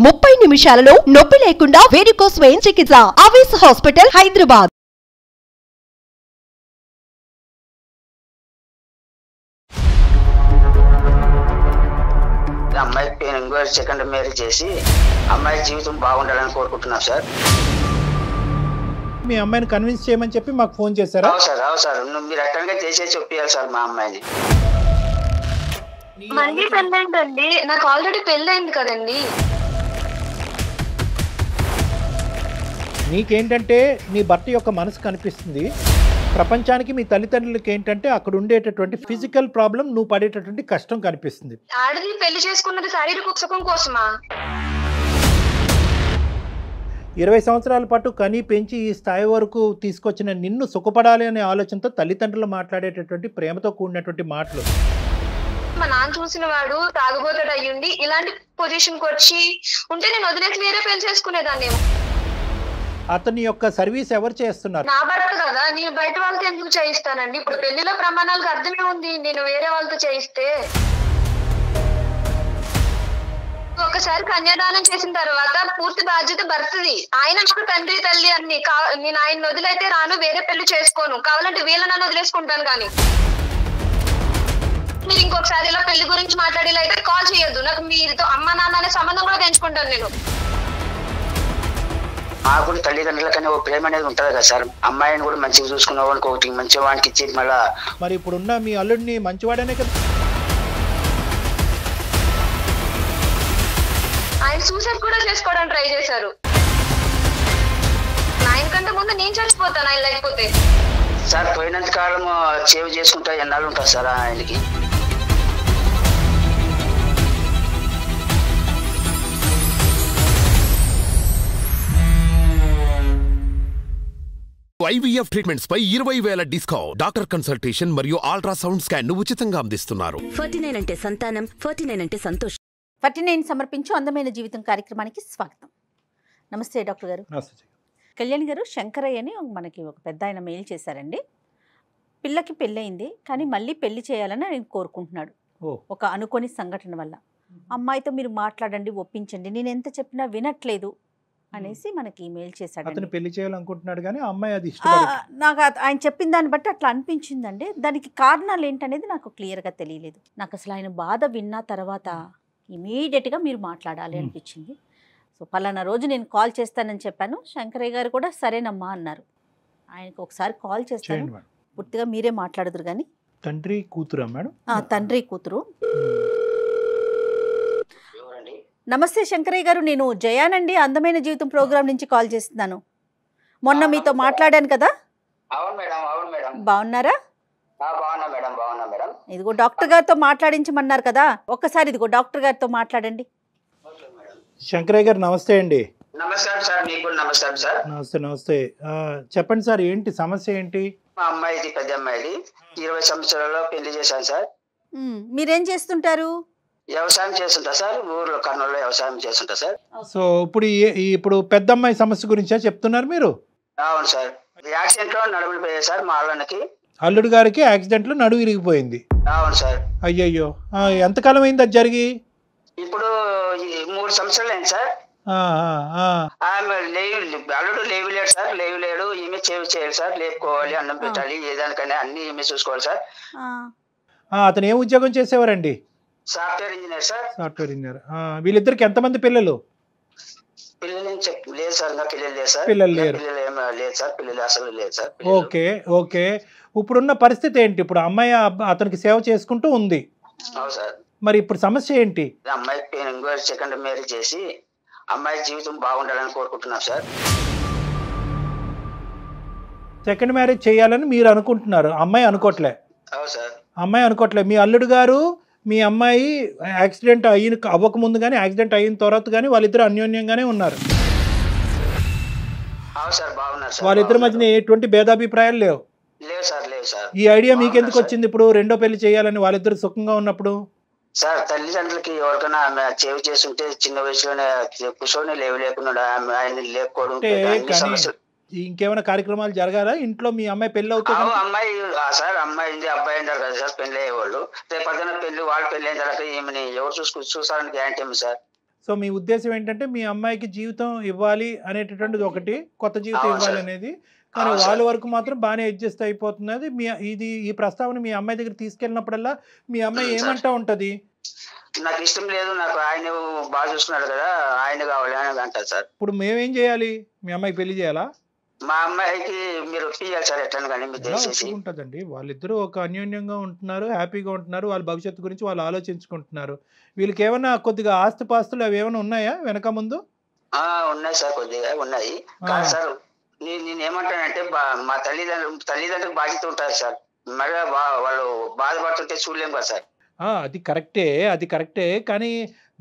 30 నిమిషాలలో నొప్పి లేకుండా వేడికోస్ వెయిన్ చికిత్స ఆవేశ హాస్పిటల్ హైదరాబాద్. అమ్మాయికి ఇంకో సెకండ్ మ్యారేజ్ చేసి అమ్మాయి జీవితం బాగుండాలని కోరుకుంటున్నాం సార్. మీ అమ్మాయిని కన్విన్స్ చేయమని చెప్పి మాకు ఫోన్ చేశారా? అవు సార్ మీరు అట్టంగా చేసే చెప్పాలి సార్ మా అమ్మాయిని. మళ్ళీ పెళ్ళైందండి, నాకు ఆల్రెడీ పెళ్ళైంది కదండి. నీకేంటంటే నీ భర్త యొక్క మనసు కనిపిస్తుంది, ప్రపంచానికి మీ తల్లిదండ్రులకి ఏంటంటే అక్కడ ఉండేటటువంటి ఫిజికల్ ప్రాబ్లం, నువ్వు పడేటటువంటి కష్టం కనిపిస్తుంది. ఆడది పెళ్లి చేసుకున్నది శారీరక సుఖం కోసమా? 20 సంవత్సరాల పాటు కని పెంచి ఈ స్థాయి వరకు తీసుకొచ్చిన నిన్ను సుఖపడాలి అనే ఆలోచనతో తల్లిదండ్రులు మాట్లాడేటటువంటి ప్రేమతో కూడినటువంటి మాటలు. మా నాన్న చూసిన వాడు తాగుబోతాడు అయ్యుండి ఇలాంటి పొజిషన్ కి వచ్చి ఉంటే నేను వదిలేసి వేరే పెళ్లి చేసుకునేదాన్ని. అతని యొక్క సర్వీస్ ఎవరు చేస్తున్నారు? నా భర్త కదా, నేను బయట వాళ్ళతో ఎందుకు చేయిస్తానండి? ఇప్పుడు పెళ్లిలో ప్రమాణాలకు అర్థమే ఉంది, నేను వేరే వాళ్ళతో చేయిస్తే. ఒకసారి కన్యాదానం చేసిన తర్వాత పూర్తి బాధ్యత భర్తది. ఆయన నాకు తండ్రి తల్లి అన్ని. నేను ఆయన వదిలైతే రాను, వేరే పెళ్లి చేసుకోను. కావాలంటే వీళ్ళనన్ను వదిలేసుకుంటాను. కానీ మీరు ఇంకొకసారి ఇలా పెళ్లి గురించి మాట్లాడేలా అయితే కాల్ చేయొద్దు. నాకు మీతో అమ్మ నాన్న అనే సంబంధం కూడా పెంచుకుంటాను నేను. మాకు కూడా తల్లిదండ్రులకనే ఓ ప్రేమ అనేది ఉంటుంది కదా సార్. అమ్మాయిని కూడా మంచిగా చూసుకున్న వానికి ఒకటి మంచి వానికి ఇచ్చి మళ్ళా. మరి ఇప్పుడున్న మీ అల్లుడిని మంచివాడనే కదా? ఆయన సూసైడ్ కూడా చేసుకోవడానికి ట్రై చేశారు. ఆయన కంటే ముందు నేను చచ్చిపోతాను ఆయన లేకపోతే. సార్ పోయినంత కాలం సేవ్ చేసుకుంటా ఎన్నాళ్ళు ఉంటుంది సార్ ఆయనకి. IVF ట్రీట్మెంట్స్ పై 20,000 డిస్కౌంట్. డాక్టర్ కన్సల్టేషన్ మరియు అల్ట్రాసౌండ్ స్కాన్ ను ఉచితంగా అందిస్తున్నారు. 49 అంటే సంతానం, 49 అంటే సంతోషం. 49 సమర్పించు అందమైన జీవితం కార్యక్రమానికి స్వాగతం. నమస్తే డాక్టర్ గారు. కళ్యాణ్ గారు, శంకరయ్య అని మనకి ఒక పెద్ద ఆయన మెయిల్ చేశారండి. పిల్లకి పెళ్ళయింది కానీ మళ్ళీ పెళ్లి చేయాలని ఆయన కోరుకుంటున్నాడు. ఒక అనుకోని సంఘటన వల్ల. అమ్మాయితో మీరు మాట్లాడండి, ఒప్పించండి, నేను ఎంత చెప్పినా వినట్లేదు అనేసి మనకి మెయిల్ చేశాడు. అతను పెళ్లి చేయాలనుకుంటున్నాడు కానీ అమ్మాయి అది ఇష్టపడదు. నాకు ఆయన చెప్పిన దాన్ని బట్టి అట్లా అనిపించిందండి. దానికి కారణాలు ఏంటనేది నాకు క్లియర్గా తెలియలేదు. నాకు అసలు ఆయన బాధ విన్న తర్వాత ఇమీడియట్గా మీరు మాట్లాడాలి అనిపించింది. సో పలానా రోజు నేను కాల్ చేస్తానని చెప్పాను. శంకరయ్య గారు కూడా సరేనమ్మా అన్నారు. ఆయనకు ఒకసారి కాల్ చేస్తాను, పూర్తిగా మీరే మాట్లాడదురు కానీ. తండ్రి కూతురా మేడం? తండ్రి కూతురు. నమస్తే శంకరయ్య గారు, నేను జయానండి, అందమైన జీవితం ప్రోగ్రాం నుంచి కాల్ చేస్తున్నాను. మొన్న మీతో మాట్లాడాను కదా. బాగున్నారా? ఇదిగో డాక్టర్ గారితో మాట్లాడించమన్నారు కదా, ఒక్కసారి ఇదిగో డాక్టర్ గారితో మాట్లాడండి. శంకరయ్య గారు నమస్తే అండి. నమస్కారం సార్. మీకు నమస్కారం సార్. నమస్తే. చెప్పండి సార్, ఏంటి సమస్య ఏంటి? మా అమ్మాయిది పెద్ద అమ్మాయిది 20 సంవత్సరాల్లో పెళ్లి చేశాను సార్. మీరేం చేస్తుంటారు? వ్యవసాయం చేస్తుంటా సార్, ఊర్లో కర్నూలులో వ్యవసాయం చేస్తుంటా సార్. సో ఇప్పుడు పెద్ద అమ్మాయి సమస్య గురించే చెప్తున్నారు మీరు? అవును సార్. యాక్సిడెంట్ లో నడుములు పోయాయి సార్ మా అల్లకి. అల్లుడు గారికి యాక్సిడెంట్ లో నడుము ఇరిగిపోయింది? అవును సార్. అయ్యయ్యో, ఎంతకాలం అయింది అది జరిగి? ఇప్పుడు 3 సంవత్సరాలు అయింది సార్. అల్లుడు లేవు లేడు సార్, లేవు లేడు. ఈమె చేయాలి సార్, లేపుకోవాలి, అన్నం పెట్టాలి, ఏదానికైనా అన్ని ఈమె చూసుకోవాలి సార్. అతను ఏం ఉద్యోగం చేసేవారండి? Software engineer sir. Software engineer. వీళ్ళిద్దరికి ఎంతమంది పిల్లలు? పిల్లలు లేదు సార్, ఇంకా పిల్లలు లేదు సార్. పిల్లలు లేరు? లేదు సార్, పిల్లలు అసలు లేదు సార్. ఓకే. ఇప్పుడున్న పరిస్థితి ఏంటి? ఇప్పుడు అమ్మాయి అతనికి సేవ చేసుకుంటూ ఉంది. అవును సార్. మరి ఇప్పుడు సమస్య ఏంటి? అమ్మాయికి ఇంకో సెకండ్ మ్యారేజ్ చేసి అమ్మాయి జీవితం బాగుండాలని కోరుకుంటున్నాం సార్. సెకండ్ మ్యారేజ్ చేయాలని మీరు అనుకుంటున్నారు, అమ్మాయి అనుకోవట్లే? అవును సార్. అమ్మాయి అనుకోవట్లే. మీ అల్లుడు గారు మీ అమ్మాయి యాక్సిడెంట్ అవ్వకముందు కానీ యాక్సిడెంట్ అయిన తర్వాత కానీ వాళ్ళిద్దరు అన్యోన్యంగానే ఉన్నారు? అవును సార్, బాగున్నారు సార్. వాళ్ళిద్దరి మధ్యన ఎటువంటి భేదాభిప్రాయాలు లేవు? లేవు సార్, లేవు సార్. ఈ ఐడియా మీకెందుకు వచ్చింది ఇప్పుడు రెండో పెళ్లి చేయాలని వాళ్ళిద్దరు సుఖంగా ఉన్నప్పుడు? సార్ తల్లిదండ్రులకి ఎవరికైనా ఆమె సేవ చేస్తుంటే చిన్న వయసులోనే కూర్చొని లేకుండా ఆయన లేకపోవడం. ఇంకేమైనా కార్యక్రమాలు జరగాలా ఇంట్లో? మీ అమ్మాయి పెళ్లి అవుతుంది? అమ్మాయి సార్, అమ్మాయి అబ్బాయి అంటారు కదా సార్, పెళ్లి అయ్యేవాళ్ళు. రేపు పక్కన పెళ్లి, వాళ్ళ పెళ్లి అయిన తర్వాత ఈమెని ఎవరు చూసారని గ్యారంటీ ఏమి సార్? సో మీ ఉద్దేశం ఏంటంటే మీ అమ్మాయికి జీవితం ఇవ్వాలి అనేటటువంటిది ఒకటి, కొత్త జీవితం ఇవ్వాలి అనేది, కానీ వాళ్ళ వరకు మాత్రం బాగానే అడ్జస్ట్ అయిపోతున్నది. ఈ ప్రస్తావన మీ అమ్మాయి దగ్గర తీసుకెళ్ళినప్పుడల్లా మీ అమ్మాయి ఏమంటా ఉంటది? నాకు ఇష్టం లేదు, నాకు ఆయన బాగా చూసుకున్నాడు కదా, ఆయన కావాలి అని అంటారు సార్. ఇప్పుడు మేమేం చేయాలి? మీ అమ్మాయికి పెళ్లి చేయాలా? మా అమ్మాయికి మీరు ఒప్పియాలి సార్, ఎట్లా కానీ మీరు దయచేసి. ఉంటుందండి, వాళ్ళిద్దరూ ఒక అన్యోన్యంగా ఉంటున్నారు, హ్యాపీగా ఉంటున్నారు, వాళ్ళ భవిష్యత్తు గురించి వాళ్ళు ఆలోచించుకుంటున్నారు. వీళ్ళకి ఏమన్నా కొద్దిగా ఆస్తిపాస్తులు అవి ఏమైనా ఉన్నాయా వెనక ముందు? ఉన్నాయి సార్, కొద్దిగా ఉన్నాయి. కాదు సార్, నేనేమంటానంటే మా తల్లిదండ్రులకు బాధ్యత ఉంటుంది సార్, మరి వాళ్ళు బాధపడుతుంటే చూడలేం కదా సార్. అది కరెక్టే, కానీ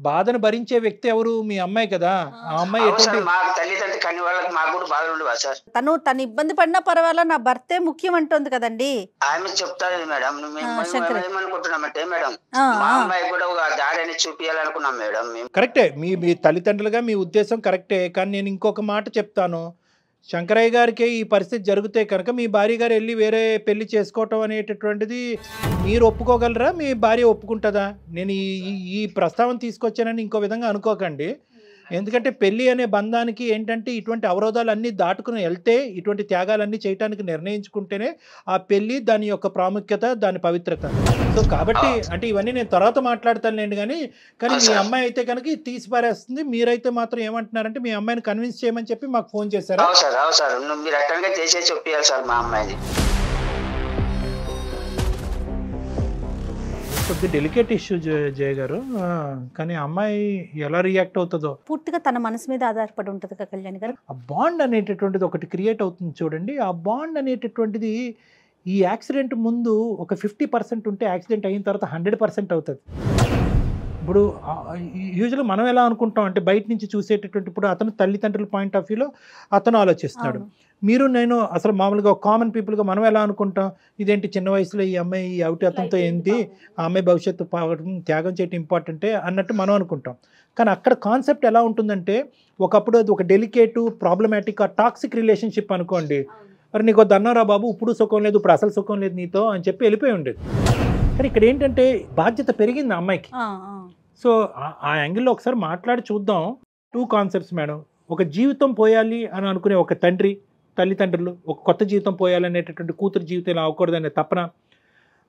బాధను భరించే వ్యక్తి ఎవరు? మీ అమ్మాయి కదా. ఆ అమ్మాయి మా తల్లిదండ్రులు కానీ వాళ్ళకి మాకు కూడా బాధలు ఉండవా సార్? తను ఇబ్బంది పడినా పర్వాలా, నా భర్తే ముఖ్యం అంటుంది కదండి. ఆమె చెప్తారు మేడం, ఏమనుకుంటున్నామంటే మేడం మా అమ్మాయి కూడా ఒక దారిని చూపించాలనుకున్నాం మేడం. కరెక్టే, మీ తల్లిదండ్రులుగా మీ ఉద్దేశం కరెక్టే, కానీ నేను ఇంకొక మాట చెప్తాను. శంకరయ్య గారికి ఈ పరిస్థితి జరిగితే కనుక మీ భార్య గారు వెళ్ళి వేరే పెళ్లి చేసుకోవటం అనేటటువంటిది మీరు ఒప్పుకోగలరా? మీ భార్య ఒప్పుకుంటుందా? నేను ఈ ప్రస్తావన తీసుకొచ్చానని ఇంకో విధంగా అనుకోకండి. ఎందుకంటే పెళ్లి అనే బంధానికి ఏంటంటే ఇటువంటి అవరోధాలన్నీ దాటుకుని వెళ్తే, ఇటువంటి త్యాగాలన్నీ చేయడానికి నిర్ణయించుకుంటేనే ఆ పెళ్లి దాని యొక్క ప్రాముఖ్యత, దాని పవిత్రత. సో కాబట్టి అంటే ఇవన్నీ నేను తర్వాత మాట్లాడతానులేండి, కానీ మీ అమ్మాయి అయితే కనుక తీసి పారేస్తుంది. మీరైతే మాత్రం ఏమంటున్నారంటే మీ అమ్మాయిని కన్విన్స్ చేయమని చెప్పి మాకు ఫోన్ చేశారా? మీరు అట్టంగా చేసేసి చెప్పారు సార్ మా అమ్మాయిని. కొద్ది డెలికేట్ ఇష్యూ జయ గారు, కానీ అమ్మాయి ఎలా రియాక్ట్ అవుతుందో పూర్తిగా తన మనసు మీద ఆధారపడి ఉంటుంది కదా కళ్యాణ్ గారు. ఆ బాండ్ అనేటటువంటిది ఒకటి క్రియేట్ అవుతుంది చూడండి. ఆ బాండ్ అనేటటువంటిది ఈ యాక్సిడెంట్ ముందు ఒక 50% ఉంటే యాక్సిడెంట్ అయిన తర్వాత 100% అవుతుంది. ఇప్పుడు యూజువల్గా మనం ఎలా అనుకుంటాం అంటే బయట నుంచి చూసేటటువంటి, ఇప్పుడు అతను తల్లిదండ్రుల పాయింట్ ఆఫ్ వ్యూలో అతను ఆలోచిస్తున్నాడు, మీరు నేను అసలు మామూలుగా కామన్ పీపుల్గా మనం ఎలా అనుకుంటాం, ఇదేంటి చిన్న వయసులో ఈ అమ్మాయి అవుటి అతనితో ఏంటి, ఆ అమ్మాయి భవిష్యత్తు త్యాగం చేయటం ఇంపార్టెంటే అన్నట్టు మనం అనుకుంటాం. కానీ అక్కడ కాన్సెప్ట్ ఎలా ఉంటుందంటే, ఒకప్పుడు అది ఒక డెలికేటు ప్రాబ్లమాటిక్ టాక్సిక్ రిలేషన్షిప్ అనుకోండి. మరి నీకు దన్నారా బాబు, ఇప్పుడు సుఖం లేదు, ఇప్పుడు అసలు సుఖం లేదు నీతో అని చెప్పి వెళ్ళిపోయి ఉండేది. కానీ ఇక్కడ ఏంటంటే బాధ్యత పెరిగింది ఆ అమ్మాయికి. సో ఆ యాంగిల్లో ఒకసారి మాట్లాడి చూద్దాం. 2 కాన్సెప్ట్స్ మేడం. ఒక జీవితం పోయాలి అని అనుకునే ఒక తల్లిదండ్రులు, ఒక కొత్త జీవితం పోయాలనేటటువంటి కూతురు జీవితం ఇలా అవ్వకూడదనే తపన,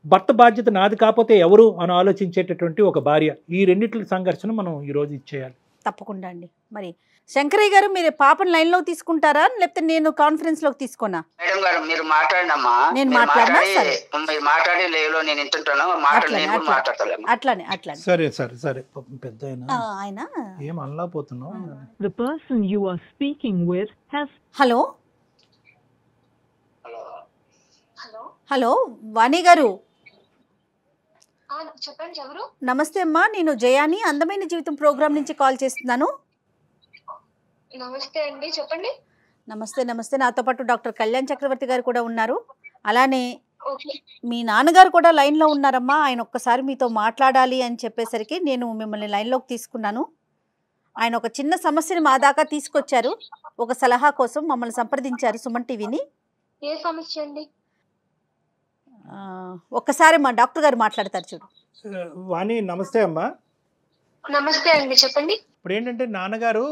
భర్త బాధ్యత నాది కాకపోతే ఎవరు అని ఆలోచించేటటువంటి ఒక భార్య, ఈ రెండింటి సంఘర్షణ మనం ఈరోజు ఇచ్చేయాలి. తప్పకుండా అండి. మరి శంకరయ్య గారు, మీరు పాపను లైన్లో తీసుకుంటారా లేకపోతే నేను కాన్ఫరెన్స్లోకి తీసుకోనా? మేడం గారు మీరు మాట్లాడినమ్మా, నేను మాట్లాడినా మీరు మాట్లాడి లేలో నేను వింటుంటాను, మాట్లాడతాను. అట్లానే సరే సరే సరే. పెద్ద ఆయన ఏం అనలేకపోతున్నావు. The person you are speaking with has. Hello hello Vani గారు, చెప్పండి ఎవరు? నమస్తే అమ్మా, నేను జయాని అందమైన జీవితం ప్రోగ్రామ్ నుంచి కాల్ చేస్తున్నాను. నమస్తే అండి, చెప్పండి. నమస్తే. నాతో పాటు డాక్టర్ కళ్యాణ్ చక్రవర్తి గారు కూడా ఉన్నారు. అలానే మీ నాన్నగారు కూడా లైన్లో ఉన్నారమ్మా. ఆయన ఒక్కసారి మీతో మాట్లాడాలి అని చెప్పేసరికి నేను మిమ్మల్ని లైన్లోకి తీసుకున్నాను. ఆయన ఒక చిన్న సమస్యని మా దాకా తీసుకొచ్చారు. ఒక సలహా కోసం మమ్మల్ని సంప్రదించారు సుమన్ టీవీని. ఏ సమస్య అండి? ఒక్కసారి మా డాక్టర్ గారు మాట్లాడతారు చూడు. వాణి నమస్తే అమ్మా. నమస్తే అండి, చెప్పండి. ఇప్పుడు ఏంటంటే నాన్నగారు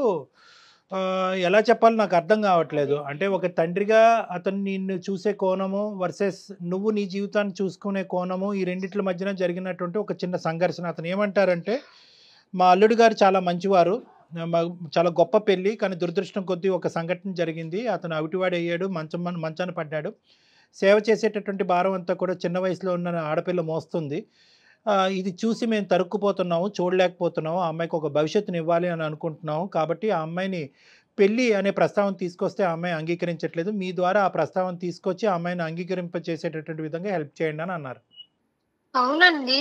ఎలా చెప్పాలో నాకు అర్థం కావట్లేదు. అంటే ఒక తండ్రిగా అతను నిన్ను చూసే కోణము వర్సెస్ నువ్వు నీ జీవితాన్ని చూసుకునే కోణము, ఈ రెండిట్ల మధ్యన జరిగినటువంటి ఒక చిన్న సంఘర్షణ. అతను ఏమంటారంటే, మా అల్లుడు గారు చాలా మంచివారు, చాలా గొప్ప పెళ్ళి, కానీ దురదృష్టం కొద్దీ ఒక సంఘటన జరిగింది. అతను అవిటివాడు అయ్యాడు, మంచాన పడ్డాడు. సేవ చేసేటటువంటి భారం అంతా కూడా చిన్న వయసులో ఉన్న ఆడపిల్ల మోస్తుంది. ఇది చూసి మేము తరుక్కుపోతున్నాము, చూడలేకపోతున్నాము. ఆ అమ్మాయికి ఒక భవిష్యత్తుని ఇవ్వాలి అని అనుకుంటున్నాము. కాబట్టి ఆ అమ్మాయిని పెళ్ళి అనే ప్రస్తావన తీసుకొస్తే ఆ అమ్మాయి అంగీకరించట్లేదు. మీ ద్వారా ఆ ప్రస్తావన తీసుకొచ్చి ఆ అమ్మాయిని అంగీకరింపచేసేటటువంటి విధంగా హెల్ప్ చేయండి అని అన్నారు. అవునండి,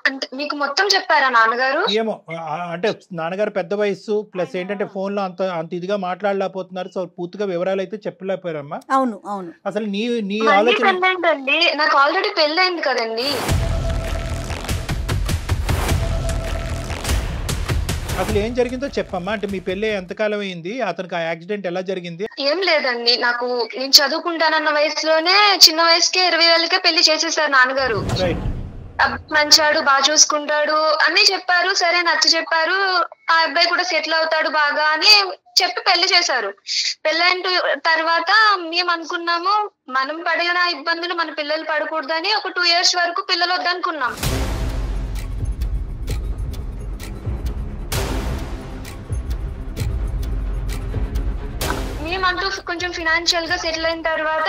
అంటే మీకు మొత్తం చెప్పారా నాన్నగారు? ఏమో అంటే నాన్నగారు పెద్ద వయసు, ప్లస్ ఏంటంటే ఫోన్ లో అంత ఇదిగా మాట్లాడలేకపోతున్నారు. సో పూర్తిగా వివరాలు అయితే చెప్పలేకపోయారమ్మా. అవును. అసలు నీ ఆలోచన ఏంటండి? నాకు ఆల్రెడీ పెళ్ళైంది కదండి. అసలు ఏం జరిగిందో చెప్పమ్మా. అంటే మీ పెళ్ళి ఎంతకాలం అయింది, అతనికి ఆ యాక్సిడెంట్ ఎలా జరిగింది? ఏం లేదండి, నేను చదువుకుంటానన్న వయసులోనే చిన్న వయసుకే 20 ఏళ్ళకే పెళ్లి చేసేసారు నాన్నగారు. మంచాడు, బాగా చూసుకుంటాడు అన్ని చెప్పారు. సరే నచ్చ చెప్పారు. ఆ అబ్బాయి కూడా సెటిల్ అవుతాడు బాగా అని చెప్పి పెళ్లి చేశారు. పెళ్ళైన తర్వాత మేము అనుకున్నాము మనం పడిన ఇబ్బందులు మన పిల్లలు పడకూడదని ఒక 2 years వరకు పిల్లలు వద్దనుకున్నాం. మేమంటూ కొంచెం ఫినాన్షియల్ గా సెటిల్ అయిన తర్వాత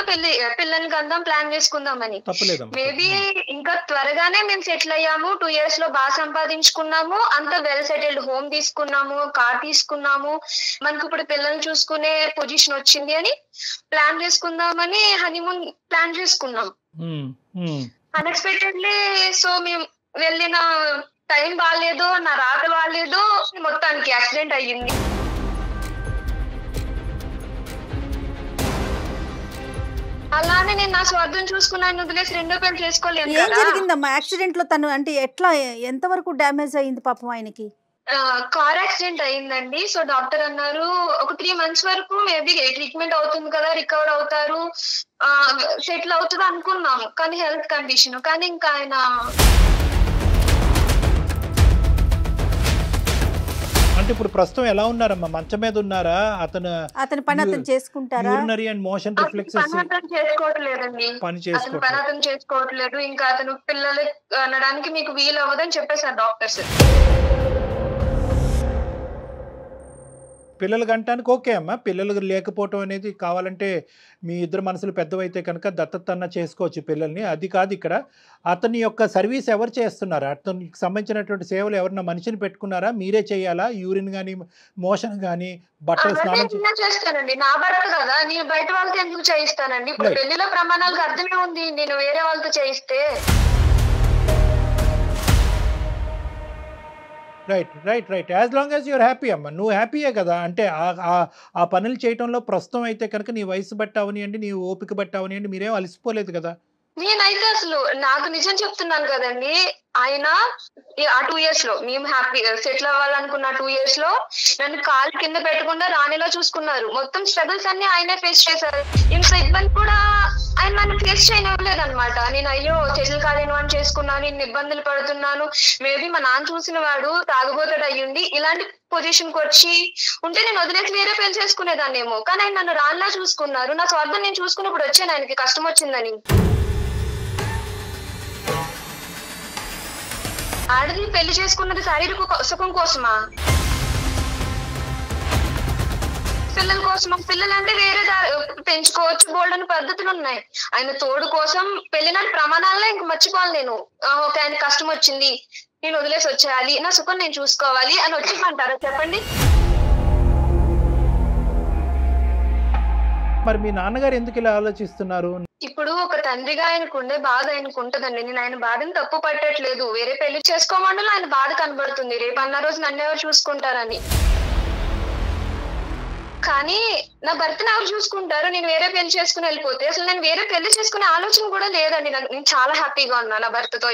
పిల్లల్ని కందాం ప్లాన్ చేసుకుందామని. మేబీ ఇంకా త్వరగానే మేము సెటిల్ అయ్యాము. 2 years లో బాగా సంపాదించుకున్నాము. అంత వెల్ సెటిల్డ్ హోమ్ తీసుకున్నాము, కార్ తీసుకున్నాము. మనకు ఇప్పుడు పిల్లల్ని చూసుకునే పొజిషన్ వచ్చింది అని ప్లాన్ చేసుకుందామని హనీమూన్ ప్లాన్ చేసుకున్నాం. అన్ఎక్స్పెక్టెడ్లీ సో మేము వెళ్ళిన టైం బాగాలేదు, నా రాత బాగాలేదు, మొత్తానికి యాక్సిడెంట్ అయ్యింది. అలానే నేను నా స్వార్థం చూసుకున్నాను వదిలేసి రెండో పెళ్లి చేసుకోలేను. ఏం జరిగిందమ్మా యాక్సిడెంట్ లో? తను అంటే ఎట్లా, ఎంత వరకు డ్యామేజ్ అయింది పాపం ఆయనకి? కార్ యాక్సిడెంట్ అయిందండి. సో డాక్టర్ అన్నారు ఒక 3 months వరకు మేబీ ట్రీట్మెంట్ అవుతుంది కదా, రికవర్ అవుతారు, సెటిల్ అవుతుంది అనుకున్నాము. కానీ హెల్త్ కండిషన్, కానీ ఇంకా ఆయన అంటే ఇప్పుడు ప్రస్తుతం ఎలా ఉన్నారమ్మా? మంచం మీద ఉన్నారా? అతని పని అతను చేసుకుంటారా? యూరినరీ అండ్ మోషన్ రిఫ్లెక్సెస్ చేసుకోవట్లేదండి. పని చేసుకోవట్లేదు. ఇంకా అతను పిల్లలు అనడానికి మీకు వీలు అవ్వదని చెప్పేశారు డాక్టర్స్. పిల్లలు కంటానికి ఓకే అమ్మా. పిల్లలు లేకపోవటం అనేది కావాలంటే మీ ఇద్దరు మనసులు పెద్దవైతే కనుక దత్తత చేసుకోవచ్చు పిల్లల్ని. అది కాదు ఇక్కడ. అతని యొక్క సర్వీస్ ఎవరు చేస్తున్నారు? అతనికి సంబంధించినటువంటి సేవలు ఎవరన్నా మనిషిని పెట్టుకున్నారా? మీరే చేయాలా? యూరిన్ కానీ మోషన్ కానీ బట్టలు స్నానం చేస్తానండి. నా భర్త కదా, నేను బయట వాళ్ళతో ఎందుకు చేయిస్తానండి? ఇప్పుడు పెళ్లిలో ప్రమాణాలకు అర్థమే ఉంది నేను వేరే వాళ్ళతో చేయిస్తే. Right as long as you're happy అమ్మ. నువ్వు హ్యాపీయే కదా. అంటే ఆ పనులు చేయటంలో ప్రస్తుతం అయితే కనుక నీ వయసు బట్టి అవనియండి, నీ ఓపిక బట్టి అవనియండి, మీరేం అలసిపోలేదు కదా. నేనైతే అసలు నాకు నిజం చెప్తున్నాను కదండి, ఆయన ఆ 2 years లో మేము హ్యాపీ సెటిల్ అవ్వాలనుకున్న 2 years లో నన్ను కాలు కింద పెట్టకుండా రాణిలో చూసుకున్నారు. మొత్తం స్ట్రగుల్స్ అన్ని ఆయనే ఫేస్ చేశారు. ఇంత ఇబ్బంది కూడా ఆయన నన్ను ఫేస్ చేయనివ్వలేదు అనమాట. నేను అయ్యో సెటిల్ కాలేను అని చేసుకున్నాను, ఇన్ని ఇబ్బందులు పడుతున్నాను, మేబీ మా నాన్న చూసిన వాడు తాగుబోతాడు అయ్యుండి ఇలాంటి పొజిషన్ కి వచ్చి ఉంటే నేను వదిలేసి వేరే పెళ్లి చేసుకునేదాన్నేమో. కానీ ఆయన నన్ను రాణిలా చూసుకున్నారు. నా స్వార్థం నేను చూసుకున్నప్పుడు వచ్చాను ఆయనకి కష్టం వచ్చిందని. ఆడది పెళ్లి చేసుకున్నది శారీరక సుఖం కోసమా? పిల్లల కోసమా? పిల్లలు అంటే వేరే పెంచుకోవచ్చు, బోల్డని పద్ధతులు ఉన్నాయి. ఆయన తోడు కోసం పెళ్లిన ప్రమాణాల్లో ఇంక మర్చిపోవాలి నేను. ఓకే ఆయన కష్టం వచ్చింది, నేను వదిలేసి వచ్చేయాలి, నా సుఖం నేను చూసుకోవాలి అని వచ్చిమంటారా చెప్పండి? మరి మీ నాన్నగారు ఎందుకు ఇలా ఆలోచిస్తున్నారు? ఇప్పుడు ఒక తండ్రిగా ఆయనకు ఉండే బాధ ఆయనకు ఉంటదండి. నేను ఆయన బాధని తప్పు పట్టట్లేదు. వేరే పెళ్లి చేసుకోమండలో ఆయన బాధ కనబడుతుంది, రేపు అన్న రోజు నన్ను ఎవరు చూసుకుంటారని. కానీ నా భర్తను ఎవరు చూసుకుంటారు? నేను వేరే పెళ్లి చేసుకుని వెళ్ళిపోతే అసలు నేను వేరే పెళ్లి చేసుకునే ఆలోచన కూడా లేదండి. నేను చాలా హ్యాపీగా ఉన్నా నా భర్తతో.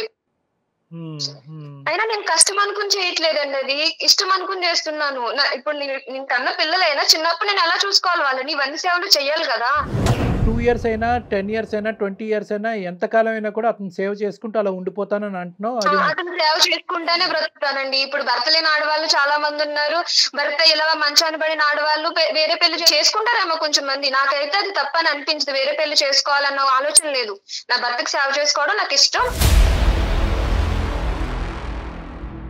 అయినా నేను కష్టం అనుకుని చేయట్లేదండి, అది ఇష్టం అనుకుని చేస్తున్నాను. ఇప్పుడు నేను కన్న పిల్లలైనా చిన్నప్పుడు నేను ఎలా చూసుకోవాలి వాళ్ళని, ఇవన్నీ సేవలు చెయ్యాలి కదా. 2 years అయినా 10 years అయినా 20 years అయినా ఎంతకాలం అయినా కూడా అతను సేవ్ చేసుకుంటూ అలా ఉండిపోతానని అంటున్నావు. అతను సేవ్ చేసుకుంటానే బ్రతుకుతానండి. ఇప్పుడు భర్త లేని ఆడవాళ్ళు చాలా మంది ఉన్నారు. భర్త ఇలా మంచాన్ని పడిన ఆడవాళ్ళు వేరే పెళ్లి చేసుకుంటారేమో కొంచెం మంది. నాకైతే అది తప్పని అనిపించదు. వేరే పెళ్లి చేసుకోవాలన్న ఆలోచన లేదు. నా భర్తకు సేవ్ చేసుకోవడం నాకు ఇష్టం.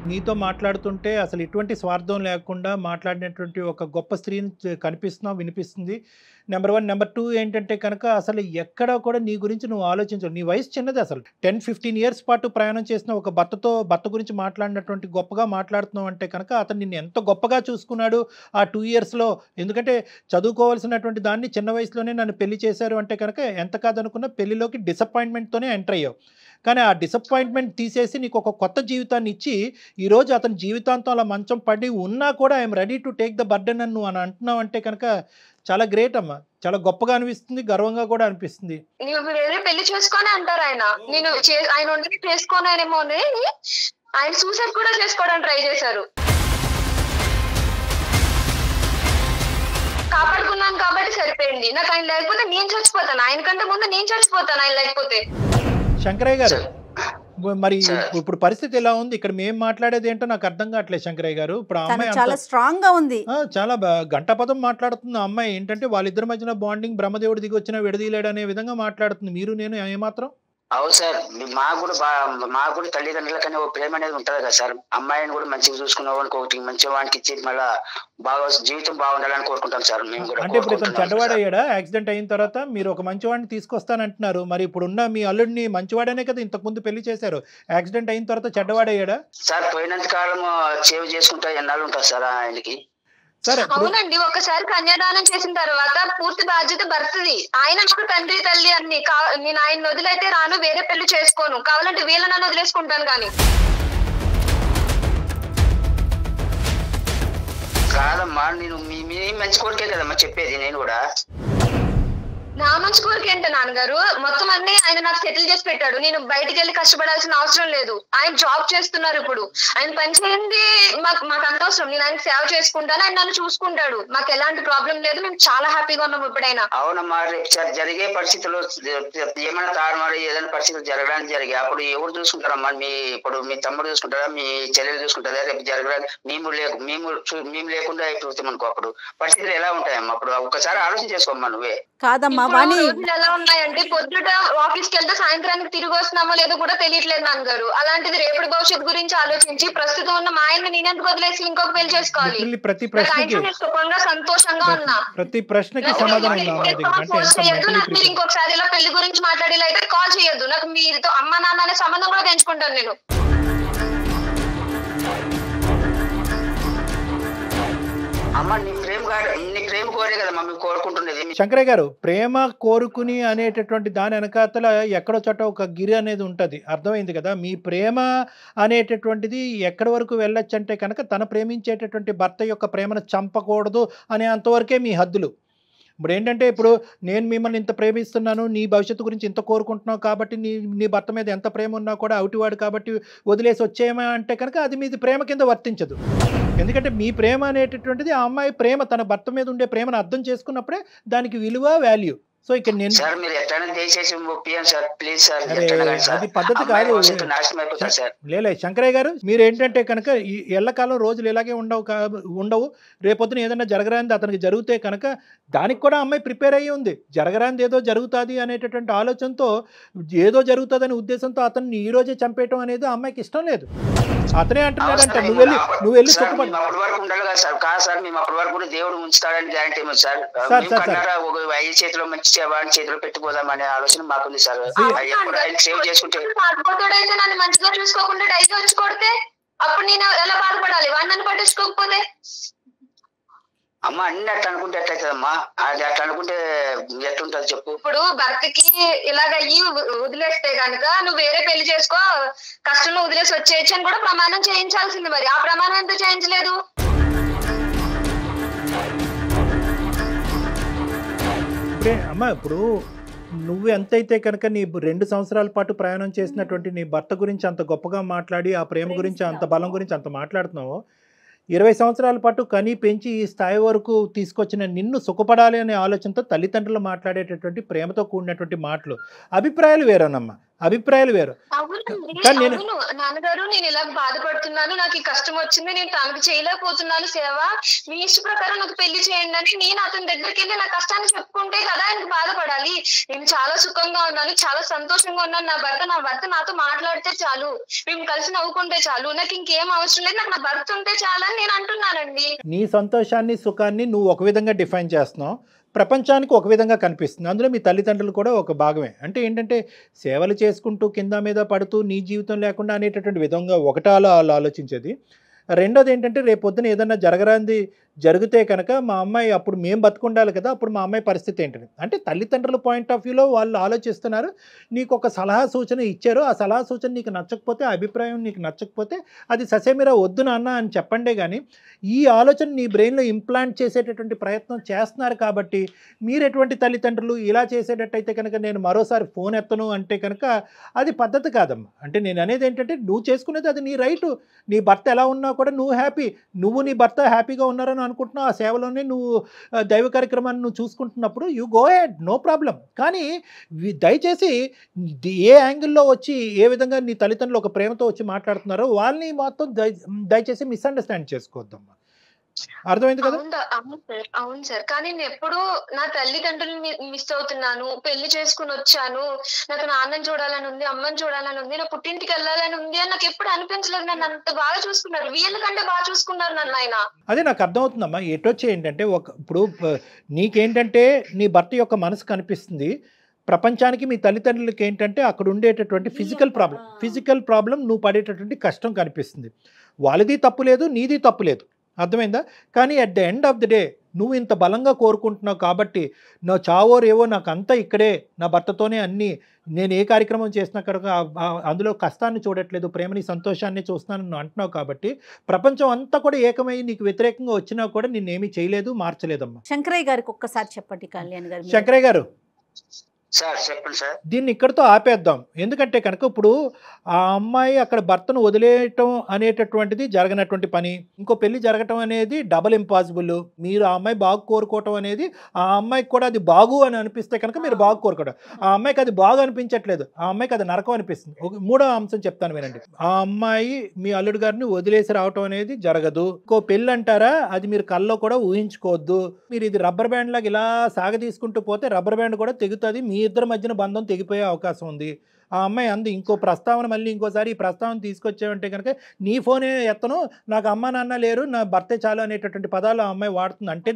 నీతో మాట్లాడుతుంటే అసలు ఎటువంటి స్వార్థం లేకుండా మాట్లాడినటువంటి ఒక గొప్ప స్త్రీని కనిపిస్తున్నావు, వినిపిస్తుంది. నెంబర్ 1. నెంబర్ 2 ఏంటంటే కనుక అసలు ఎక్కడ కూడా నీ గురించి నువ్వు ఆలోచించవు. నీ వయసు చిన్నది. అసలు 10-15 years పాటు ప్రయాణం చేసిన ఒక భర్త గురించి మాట్లాడినటువంటి గొప్పగా మాట్లాడుతున్నావు అంటే కనుక అతను నిన్ను ఎంత గొప్పగా చూసుకున్నాడు ఆ 2 yearsలో. ఎందుకంటే చదువుకోవాల్సినటువంటి దాన్ని చిన్న వయసులోనే నన్ను పెళ్లి చేశారు అంటే కనుక ఎంత కాదనుకున్నా పెళ్లిలోకి డిసప్పాయింట్మెంట్తోనే ఎంటర్ అయ్యావు. కానీ ఆ డిసప్పాయింట్మెంట్ తీసేసి నీకు ఒక కొత్త జీవితాన్ని ఇచ్చి ఈరోజు అతని జీవితాంతం అలా మంచం పడి ఉన్నా కూడా I'm ready to take the burden అని నువ్వు అని అంటున్నావు అంటే కనుక చాలా గ్రేట్ అమ్మా. చాలా గొప్పగా అనిపిస్తుంది, గర్వంగా కూడా అనిపిస్తుంది. నువ్వు వేరే పెళ్లి చేసుకొని అంటారు ఆయన. నేను ఆయన ఉండి చేసుకోనేమో అని ఆయన సూసైడ్ కూడా చేసుకోవడానికి ట్రై చేశారు. కాపాడుకున్నాను కాబట్టి సరిపోయింది. నాకు ఆయన లేకపోతే నేను చచ్చిపోతాను. ఆయన కంటే ముందు నేను చచ్చిపోతాను ఆయన లేకపోతే. శంకరయ్య గారు, మరి ఇప్పుడు పరిస్థితి ఎలా ఉంది? ఇక్కడ మేము మాట్లాడేది ఏంటో నాకు అర్థం కావట్లేదు శంకరయ్య గారు. ఇప్పుడు ఆ అమ్మాయి చాలా స్ట్రాంగ్ గా ఉంది, చాలా గంటపదం మాట్లాడుతుంది. ఆ అమ్మాయి ఏంటంటే వాళ్ళిద్దరి మధ్యన బాండింగ్ బ్రహ్మదేవుడి దిగి వచ్చినా విడదీయలేడు అనే విధంగా మాట్లాడుతుంది. మీరు నేను ఏమాత్రం అవును సార్, మాకు కూడా తల్లిదండ్రుల కన్నా ఒక ప్రేమ అనేది ఉంటది కదా సార్. అమ్మాయిని కూడా మంచిగా చూసుకున్న వానికి ఒకటి మంచి వానికి ఇచ్చి మళ్ళా బాగా జీవితం బాగుండాలని కోరుకుంటాం సార్ మేము కూడా. అంటే ఇప్పుడు ఇతను చెడ్డవాడయ్యాడా? యాక్సిడెంట్ అయిన తర్వాత మీరు ఒక మంచివాడిని తీసుకొస్తానంటున్నారు, మరి ఇప్పుడున్న మీ అల్లుడిని మంచివాడనే కదా ఇంతకు ముందు పెళ్లి చేశారు, యాక్సిడెంట్ అయిన తర్వాత చెడ్డవాడయ్యాడా? సార్ పోయినంత కాలం సేవ్ చేసుకుంటా ఎన్నాళ్ళు ఉంటుంది సార్ ఆయనకి. అవునండి, ఒకసారి కన్యాదానం చేసిన తర్వాత పూర్తి బాధ్యత భర్తది. ఆయన నాకు తండ్రి తల్లి అన్ని. నేను ఆయన వదిలైతే రాను, వేరే పెళ్లి చేసుకోను, కావాలంటే వీళ్ళని వదిలేసుకుంటాను. కానీ కాదమ్మా, నేను మీ మంచి కోరికే కదమ్మా చెప్పేది. నేను కూడా నా మంచి కోరిక ఏంటో నాన్నగారు, మొత్తం అన్ని ఆయన నాకు సెటిల్ చేసి పెట్టాడు. నేను బయటికి వెళ్ళి కష్టపడాల్సిన అవసరం లేదు. ఆయన జాబ్ చేస్తున్నారు ఇప్పుడు. ఆయన పని చేయండి మాకు అంత అవసరం. నేను ఆయన సేవ చేసుకుంటాను, ఆయన నన్ను చూసుకుంటాడు. మాకు ఎలాంటి ప్రాబ్లం లేదు, మేము చాలా హ్యాపీగా ఉన్నాం ఇప్పుడైనా. అవునమ్మా, రేపు జరిగే పరిస్థితుల్లో ఏమైనా తారుమారు ఏదైనా పరిస్థితులు జరగడానికి జరిగాయి అప్పుడు ఎవరు చూసుకుంటారమ్మా? ఇప్పుడు మీ తమ్ముడు చూసుకుంటారా, మీ చెల్లెలు చూసుకుంటారా? రేపు జరగడానికి మేము లేకుండా అయిపోతాం అనుకో, అప్పుడు పరిస్థితులు ఎలా ఉంటాయమ్మా? అప్పుడు ఒకసారి ఆలోచన చేసుకోమ్మా నువ్వే. కాదమ్మా, ఎలా ఉన్నాయంటే పొద్దుట ఆఫీస్కి వెళ్తే సాయంత్రానికి తిరిగి వస్తున్నామో లేదో కూడా తెలియట్లేదు నాన్నగారు. అలాంటిది రేపటి భవిష్యత్తు గురించి ఆలోచించి ప్రస్తుతం ఉన్న మా ఆయన నేనెందుకు వదిలేసి ఇంకొక పెళ్లి చేసుకోవాలి? సంతోషంగా ఉన్నా. ప్రతి ప్రశ్నకి సమాధానం మీరు ఇంకొకసారి ఇలా పెళ్లి గురించి మాట్లాడేలా కాల్ చేయొద్దు. నాకు మీతో అమ్మ నాన్న అనే సంబంధం కూడా పెంచుకుంటాను నేను. శంకరయ్య గారు, ప్రేమ కోరుకుని అనేటటువంటి దాని వెనకాతల ఎక్కడో చోట ఒక గిరి అనేది ఉంటుంది, అర్థమైంది కదా? మీ ప్రేమ అనేటటువంటిది ఎక్కడి వరకు వెళ్ళొచ్చు అంటే కనుక తన ప్రేమించేటటువంటి భర్త యొక్క ప్రేమను చంపకూడదు అనే అంతవరకే మీ హద్దులు. ఇప్పుడు ఏంటంటే, ఇప్పుడు నేను మిమ్మల్ని ఇంత ప్రేమిస్తున్నాను, నీ భవిష్యత్తు గురించి ఇంత కోరుకుంటున్నావు కాబట్టి నీ భర్త మీద ఎంత ప్రేమ ఉన్నా కూడా అవుటివాడు కాబట్టి వదిలేసి వచ్చేయమా అంటే కనుక అది మీది ప్రేమ కింద వర్తించదు. ఎందుకంటే మీ ప్రేమ అనేటటువంటిది ఆ అమ్మాయి ప్రేమ, తన భర్త మీద ఉండే ప్రేమను అర్థం చేసుకున్నప్పుడే దానికి విలువ, వాల్యూ. సో ఇక్కడ నేను అది పద్ధతి కాదు. లేలే శంకరయ్య గారు, మీరు ఏంటంటే కనుక ఈ ఎల్లకాలం రోజులు ఇలాగే ఉండవు. రేపొద్దున ఏదైనా జరగరానిది అతనికి జరిగితే కనుక దానికి కూడా అమ్మాయి ప్రిపేర్ అయ్యి ఉంది. జరగరానిది ఏదో జరుగుతుంది అనేటటువంటి ఆలోచనతో, ఏదో జరుగుతుందనే ఉద్దేశంతో అతన్ని ఈ రోజే చంపేయటం అనేది ఆ అమ్మాయికి ఇష్టం లేదు. అతనే అంటున్నాడంట, నువ్వు వెళ్ళి సుఖపడి దేవుడు ఉంచుతాడని గ్యారంటీ ఉంది సార్. చేతిలో మంచి వాడి చేతిలో పెట్టిపోదామనే ఆలోచన మాకుంది సార్. సేవ్ చేసుకుంటే నన్ను మంచిగా చూసుకోకుండా డైగా వచ్చి కొడితే అప్పుడు నేను ఎలా బాధపడాలి? వాడిని నన్ను పట్టించుకోకపోతే? అమ్మ అన్ని అట్లా అనుకుంటే ఎట్లయితుందమ్మా? అది అట్లా అనుకుంటే ఎట్లుంటది చెప్పు? ఇప్పుడు భర్తకి ఇలాగయ్యి వదిలేస్తే కనుక నువ్వు వేరే పెళ్లి చేసుకో, కష్టంలో వదిలేసి వచ్చేయచ్చు అని కూడా ప్రమాణం చేయించాల్సింది. మరి ఆ ప్రమాణం ఎందుకు చేయించలేదు? అమ్మా, ఇప్పుడు నువ్వు ఎంతైతే కనుక నీ 2 సంవత్సరాల పాటు ప్రయాణం చేసినటువంటి నీ భర్త గురించి అంత గొప్పగా మాట్లాడి, ఆ ప్రేమ గురించి అంత బలం గురించి అంత మాట్లాడుతున్నావు, 20 సంవత్సరాల పాటు కని పెంచి ఈ స్థాయి వరకు తీసుకొచ్చిన నిన్ను సుఖపడాలి అనే ఆలోచనతో తల్లిదండ్రులు మాట్లాడేటటువంటి ప్రేమతో కూడినటువంటి మాటలు, అభిప్రాయాలు వేరేనమ్మా, అభిప్రాయాలు వేరు. నాన్నగారు, నేను ఇలా బాధపడుతున్నాను, నాకు ఈ కష్టం వచ్చింది, నేను తనకు చేయలేకపోతున్నాను సేవ, మీ ఇష్ట ప్రకారం నాకు పెళ్లి చేయండి అని నేను అతని దగ్గరికి వెళ్ళి నా కష్టాన్ని చెప్పుకుంటే కదా ఆయనకు బాధపడాలి. నేను చాలా సుఖంగా ఉన్నాను, చాలా సంతోషంగా ఉన్నాను, నా భర్త నాతో మాట్లాడితే చాలు, మేము కలిసి నవ్వుకుంటే చాలు, నాకు ఇంకేం అవసరం లేదు, నాకు నా భర్త ఉంటే చాలని నేను అంటున్నానండి. నీ సంతోషాన్ని, సుఖాన్ని నువ్వు ఒక విధంగా డిఫైన్ చేస్తున్నావు, ప్రపంచానికి ఒక విధంగా కనిపిస్తుంది. అందులో మీ తల్లిదండ్రులు కూడా ఒక భాగమే. అంటే ఏంటంటే, సేవలు చేసుకుంటూ కింద మీద పడుతూ నీ జీవితం లేకుండా అనేటటువంటి విధంగా ఒకటి ఆలోచించేది. రెండోది ఏంటంటే, రేపొద్దున ఏదన్నా జరగరాంది జరిగితే కనుక మా అమ్మాయి అప్పుడు మేము బతుకుండాలి కదా, అప్పుడు మా అమ్మాయి పరిస్థితి ఏంటని. అంటే తల్లిదండ్రుల పాయింట్ ఆఫ్ వ్యూలో వాళ్ళు ఆలోచిస్తున్నారు, నీకు ఒక సలహా సూచన ఇచ్చారు, ఆ సలహా సూచన నీకు నచ్చకపోతే, అభిప్రాయం నీకు నచ్చకపోతే అది ససేమిరా వద్దు నాన్న అని చెప్పండే. కానీ ఈ ఆలోచన నీ బ్రెయిన్లో ఇంప్లాంట్ చేసేటటువంటి ప్రయత్నం చేస్తున్నారు. కాబట్టి మీరు ఎటువంటి తల్లిదండ్రులు ఇలా చేసేటట్టయితే కనుక నేను మరోసారి ఫోన్ ఎత్తను అంటే కనుక అది పద్ధతి కాదమ్మా. అంటే నేను అనేది ఏంటంటే, నువ్వు చేసుకునేది అది నీ రైటు. నీ భర్త ఎలా ఉన్నా కూడా నువ్వు హ్యాపీ, నువ్వు నీ భర్త హ్యాపీగా ఉన్నారని అనుకుంటున్నావు, ఆ సేవలోనే నువ్వు దైవ కార్యక్రమాన్ని నువ్వు చూసుకుంటున్నప్పుడు you go ahead, no problem. కానీ దయచేసి ఏ యాంగిల్లో వచ్చి ఏ విధంగా నీ తల్లిదండ్రులు ఒక ప్రేమతో వచ్చి మాట్లాడుతున్నారో వాళ్ళని మొత్తం దయచేసి మిస్అండర్స్టాండ్ చేసుకోవద్దమ్మా. అర్థమైంది కదా? అవును సార్. కానీ నేను ఎప్పుడు నా తల్లిదండ్రులు మిస్ అవుతున్నాను. పెళ్లి చేసుకుని వచ్చాను, నాకు నాన్నని చూడాలని ఉంది, అమ్మని చూడాలని ఉంది, నా పుట్టింటికి వెళ్ళాలని ఉంది అని నాకు ఎప్పుడు అనిపించలేదు. నన్ను అంత బాగా చూసుకున్నారు, వీళ్ళకంటే బాగా చూసుకున్నారు నన్ను ఆయన. అదే నాకు అర్థమవుతుందమ్మా. ఎటొచ్చి ఏంటంటే ఇప్పుడు నీకేంటంటే నీ భర్త యొక్క మనసు కనిపిస్తుంది, ప్రపంచానికి మీ తల్లిదండ్రులకి ఏంటంటే అక్కడ ఉండేటటువంటి ఫిజికల్ ప్రాబ్లం నువ్వు పడేటటువంటి కష్టం కనిపిస్తుంది. వాళ్ళది తప్పు లేదు, నీది తప్పు లేదు, అర్థమైందా? కానీ at the end of the day నువ్వు ఇంత బలంగా కోరుకుంటున్నావు కాబట్టి నా చావో రేవో నాకు అంతా ఇక్కడే, నా భర్తతోనే అన్నీ, నేను ఏ కార్యక్రమం చేసినా కనుక అందులో కష్టాన్ని చూడట్లేదు, ప్రేమని సంతోషాన్ని చూస్తున్నాను నువ్వు అంటున్నావు కాబట్టి ప్రపంచం అంతా కూడా ఏకమై నీకు వ్యతిరేకంగా వచ్చినా కూడా నిన్నేమీ చేయలేదు, మార్చలేదమ్మా. శంకరయ్య గారికి ఒక్కసారి చెప్పండి కళ్యాణ్ గారు. శంకరయ్య గారు సార్ చెప్పండి సార్. దీన్ని ఇక్కడితో ఆపేద్దాం. ఎందుకంటే కనుక ఇప్పుడు ఆ అమ్మాయి అక్కడ భర్తను వదిలేయటం అనేటటువంటిది జరగనటువంటి పని, ఇంకో పెళ్లి జరగటం అనేది డబల్ ఇంపాసిబుల్. మీరు ఆ అమ్మాయి బాగు కోరుకోవటం అనేది ఆ అమ్మాయికి కూడా అది బాగు అని అనిపిస్తే కనుక మీరు బాగు కోరుకోవడం, ఆ అమ్మాయికి అది బాగు అనిపించట్లేదు, ఆ అమ్మాయికి అది నరకం అనిపిస్తుంది. మూడో అంశం చెప్తాను వినండి. ఆ అమ్మాయి మీ అల్లుడు గారిని వదిలేసి రావటం అనేది జరగదు. ఇంకో పెళ్ళి అంటారా, అది మీరు కల్లో కూడా ఊహించుకోవద్దు. మీరు ఇది రబ్బర్ బ్యాండ్ లాగా ఇలా సాగ తీసుకుంటూ పోతే రబ్బర్ బ్యాండ్ కూడా తెగుతుంది, మీ ఇద్దరి మధ్యన బంధం తెగిపోయే అవకాశం ఉంది. ఆ అమ్మాయి అంది ఇంకో ప్రస్తావన, మళ్ళీ ఇంకోసారి ఈ ప్రస్తావన తీసుకొచ్చావంటే కనుక నీ ఫోనే ఎత్తను, నాకు అమ్మ నాన్న లేరు, నా భర్తే చాలు అనేటటువంటి పదాలు ఆ అమ్మాయి వాడుతుంది. అంటే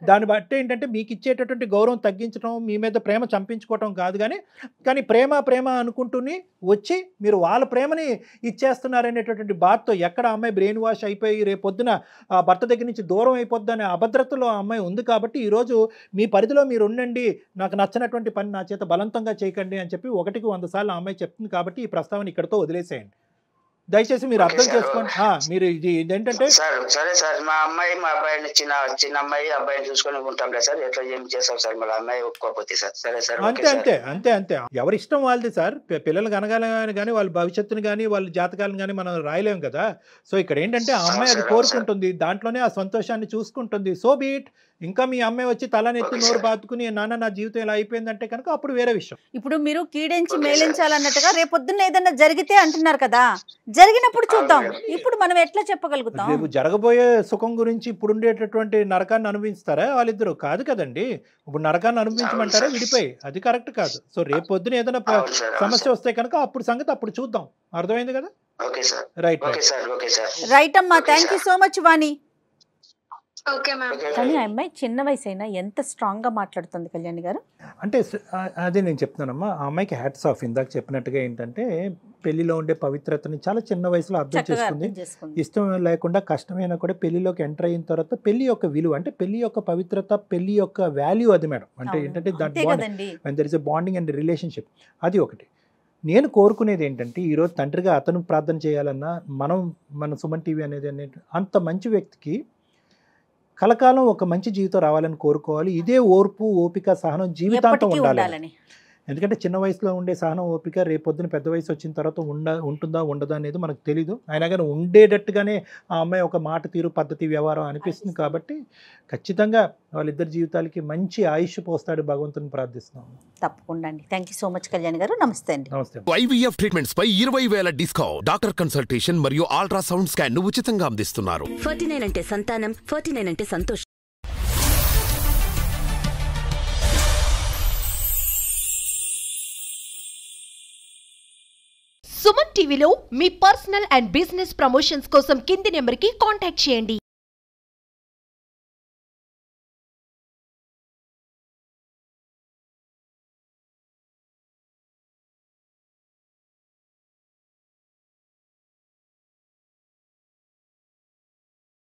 దాన్ని బట్టి ఏంటంటే మీకు ఇచ్చేటటువంటి గౌరవం తగ్గించడం, మీ మీద ప్రేమ చంపించుకోవటం కాదు, కానీ ప్రేమ అనుకుంటూని వచ్చి మీరు వాళ్ళ ప్రేమని ఇచ్చేస్తున్నారనేటటువంటి బాధతో ఎక్కడ ఆ అమ్మాయి బ్రెయిన్ వాష్ అయిపోయి రేపొద్దున ఆ భర్త దగ్గర నుంచి దూరం అయిపోద్ది అనే అభద్రతలో ఆ అమ్మాయి ఉంది. కాబట్టి ఈరోజు మీ పరిధిలో మీరు ఉండండి, నాకు నచ్చినటువంటి పని నా చేత బలవంతంగా చేయకండి అని చెప్పి 1కి 100 సార్లు ఆ అమ్మాయి చెప్తుంది. కాబట్టి ఈ ప్రస్తావన ఇక్కడతో వదిలేసేయండి. దయచేసి మీరు అర్థం చేసుకోండి. మీరు ఇది ఇదేంటంటే సరే సార్, మా అమ్మాయి మా అబ్బాయిని చిన్న అమ్మాయి అబ్బాయిని చూసుకొని ఉంటాం కదా సార్, ఎట్లా ఏం చేస్తాం సార్, మళ్ళీ అమ్మాయి ఒప్పుకోకపోతే సార్. సరే సార్, అంతే ఎవరి ఇష్టం వాళ్ళది సార్. పిల్లలు కనగాలని కానీ వాళ్ళ భవిష్యత్తుని కానీ వాళ్ళ జాతకాలను కానీ మనం రాయలేము కదా. సో ఇక్కడ ఏంటంటే ఆ అమ్మాయి అది కోరుకుంటుంది, దాంట్లోనే ఆ సంతోషాన్ని చూసుకుంటుంది. So beat. ఇంకా మీ అమ్మాయి వచ్చి తలనెత్తి నోరు బాతుకుని నాన్న నా జీవితం ఇలా అయిపోయిందంటే కనుక అప్పుడు వేరే విషయం. ఇప్పుడు మీరు కీడించి మేలించాలన్నట్టుగా రేపొద్దున్న ఏదన్నా జరిగితే అంటున్నారు కదా, జరిగినప్పుడు చూద్దాం. ఇప్పుడు మనం ఎట్లా చెప్పగలుగుతాం? రేపు జరగబోయే సుఖం గురించి ఇప్పుడు ఉండేటటువంటి నరకాన్ని అనుభవిస్తారా వాళ్ళిద్దరు? కాదు కదండి. ఇప్పుడు నరకాన్ని అనుభవించమంటారా విడిపోయి? అది కరెక్ట్ కాదు. సో రేపు పొద్దున ఏదైనా సమస్య వస్తే కనుక అప్పుడు సంగతి అప్పుడు చూద్దాం. అర్థమైంది కదా? రైట్ అమ్మా, thank you so much Vani. Okay ma'am. కానీ ఆ అమ్మాయి చిన్న వయసు అయినా ఎంత స్ట్రాంగ్ గా మాట్లాడుతుంది కళ్యాణి గారు. అంటే అదే నేను చెప్తున్నానమ్మా, ఆ అమ్మాయికి హ్యాట్స్ ఆఫ్. ఇందాక చెప్పినట్టుగా ఏంటంటే పెళ్లిలో ఉండే పవిత్రతని చాలా చిన్న వయసులో అర్థం చేసుకుంది. ఇష్టం లేకుండా కష్టమైనా కూడా పెళ్లిలోకి ఎంటర్ అయిన తర్వాత పెళ్లి యొక్క విలువ, అంటే పెళ్లి యొక్క పవిత్రత, పెళ్లి యొక్క వాల్యూ అది మేడం. అంటే ఏంటంటే that is a bonding and relationship. అది ఒకటి. నేను కోరుకునేది ఏంటంటే ఈరోజు తండ్రిగా అతను ప్రార్థన చేయాలన్నా మన సుమన్ టీవీ అనేది అంత మంచి వ్యక్తికి కలకాలం ఒక మంచి జీవితం రావాలని కోరుకోవాలి. ఇదే ఓర్పు, ఓపిక, సహనం జీవితాంతం ఉండాలి. ఎందుకంటే చిన్న వయసులో ఉండే సహనం, ఓపిక రేపొద్దున పెద్ద వయసు వచ్చిన తర్వాత ఉంటుందా ఉండదా అనేది మనకు తెలీదు. అయినా కానీ ఉండేటట్టుగానే ఆ అమ్మాయి ఒక మాట తీరు, పద్ధతి, వ్యవహారం అనిపిస్తుంది. కాబట్టి ఖచ్చితంగా వాళ్ళిద్దరి జీవితాలకి మంచి ఆయుష్ పోస్తాడు భగవంతుని ప్రార్థిస్తున్నాం. తప్పకుండా అండి. Thank you so much Kalyan గారు. నమస్తే అండి. నమస్తే. IVF ట్రీట్మెంట్స్ పై 20,000 డిస్కౌంట్, డాక్టర్ కన్సల్టేషన్ మరియు అల్ట్రాసౌండ్ స్కాన్ ను ఉచితంగా అందిస్తున్నారు. 49 అంటే సంతానం, 49 అంటే సంతోషం. సుమన్ టీవీలో మీ పర్సనల్ అండ్ బిజినెస్ ప్రమోషన్స్ కోసం కింది నెంబర్కి కాంటాక్ట్ చేయండి.